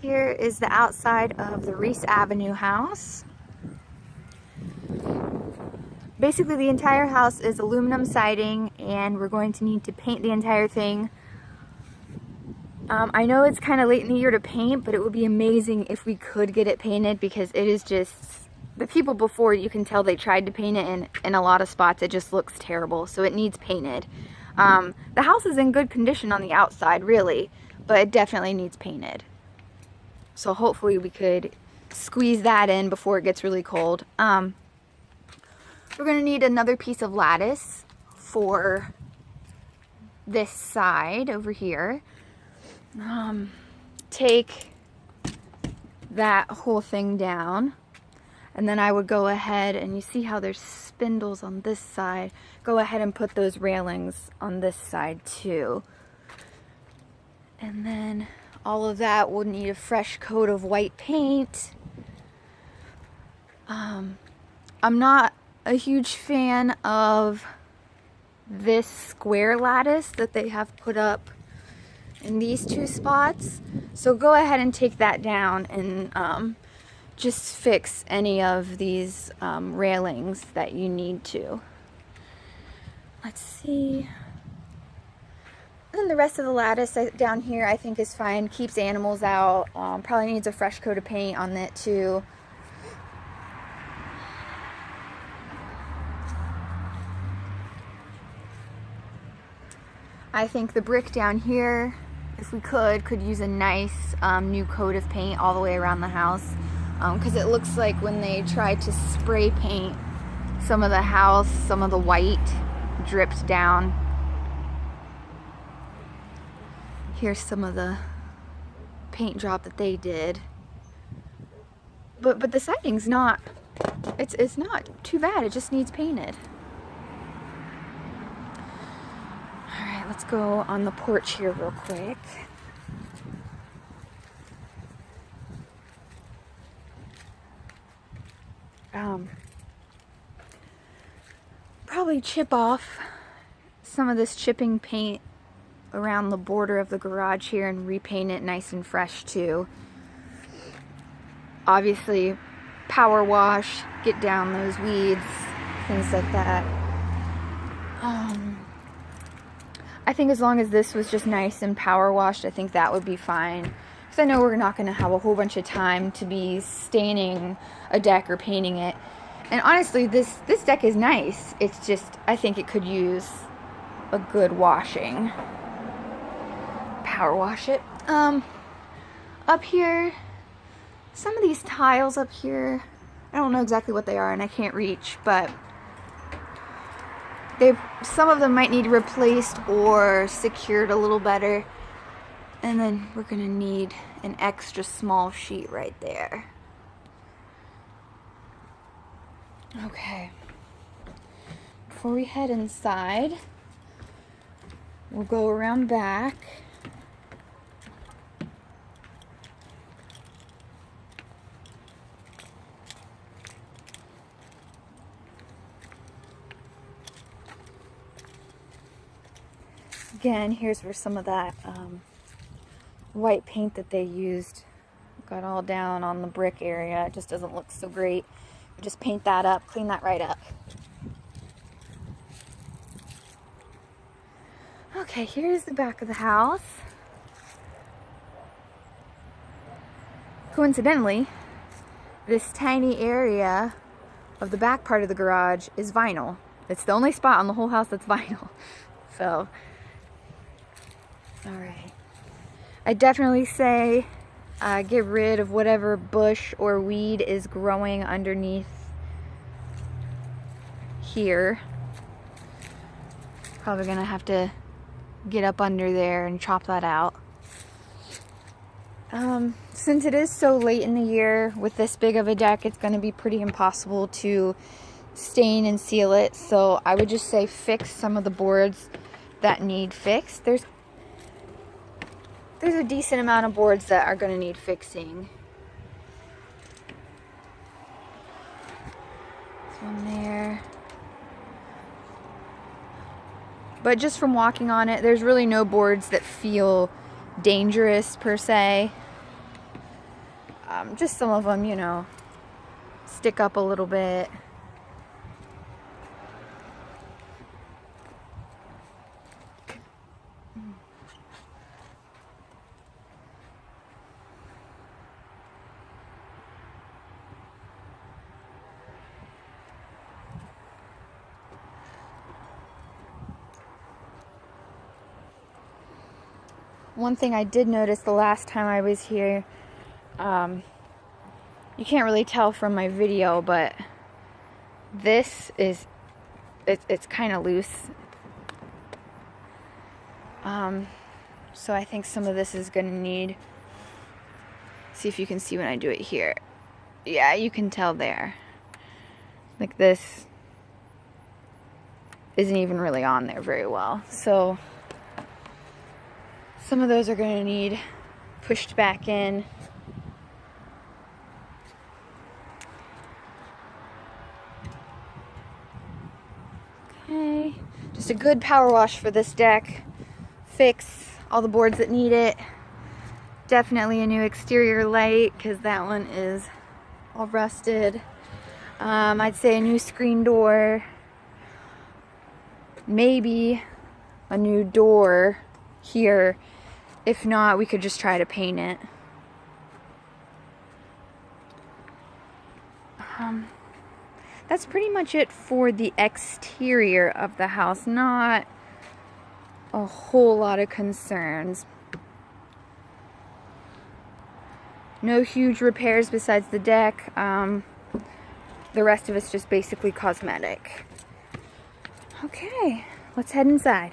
Here is the outside of the Reese Avenue house. Basically the entire house is aluminum siding and we're going to need to paint the entire thing. I know it's kind of late in the year to paint, but it would be amazing if we could get it painted because it is just, the people before, you can tell they tried to paint it and in a lot of spots it just looks terrible, so it needs painted. The house is in good condition on the outside really, but it definitely needs painted. So hopefully we could squeeze that in before it gets really cold. We're going to need another piece of lattice for this side over here. Take that whole thing down, and then I would go ahead, and you see how there's spindles on this side, go ahead and put those railings on this side too. And then all of that will need a fresh coat of white paint. I'm not a huge fan of this square lattice that they have put up in these two spots, so go ahead and take that down and just fix any of these railings that you need to. Let's see. And the rest of the lattice down here I think is fine, keeps animals out, probably needs a fresh coat of paint on it too. I think the brick down here, if we could use a nice new coat of paint all the way around the house, because it looks like when they tried to spray paint some of the house, some of the white dripped down. Here's some of the paint drop that they did, but the siding's not, it's not too bad, it just needs painted. Alright, let's go on the porch here real quick. Probably chip off some of this chipping paint around the border of the garage here and repaint it nice and fresh too. Obviously, power wash, get down those weeds, things like that. I think as long as this was just nice and power washed, I think that would be fine. Because I know we're not going to have a whole bunch of time to be staining a deck or painting it. And honestly, this deck is nice. It's just, I think it could use a good washing. Power wash it. Up here, some of these tiles up here, I don't know exactly what they are and I can't reach, but some of them might need replaced or secured a little better. And then we're gonna need an extra small sheet right there. Okay. Before we head inside, we'll go around back. Again, here's where some of that white paint that they used got all down on the brick area. It just doesn't look so great. Just paint that up, clean that right up. Okay, here's the back of the house. Coincidentally, this tiny area of the back part of the garage is vinyl. It's the only spot on the whole house that's vinyl. So, alright. I definitely say get rid of whatever bush or weed is growing underneath here. Probably gonna have to get up under there and chop that out. Since it is so late in the year with this big of a deck, it's going to be pretty impossible to stain and seal it. So I would just say fix some of the boards that need fixed. There's a decent amount of boards that are going to need fixing. This one there. But just from walking on it, there's really no boards that feel dangerous per se. Just some of them, you know, stick up a little bit. One thing I did notice the last time I was here, you can't really tell from my video, but this is, it's kind of loose. So I think some of this is going to need, see if you can see when I do it here. Yeah, you can tell there. Like this isn't even really on there very well. So some of those are going to need pushed back in. Okay, just a good power wash for this deck. Fix all the boards that need it. Definitely a new exterior light because that one is all rusted. I'd say a new screen door. Maybe a new door here. If not, we could just try to paint it. That's pretty much it for the exterior of the house. Not a whole lot of concerns. No huge repairs besides the deck. The rest of it's just basically cosmetic. Okay, let's head inside.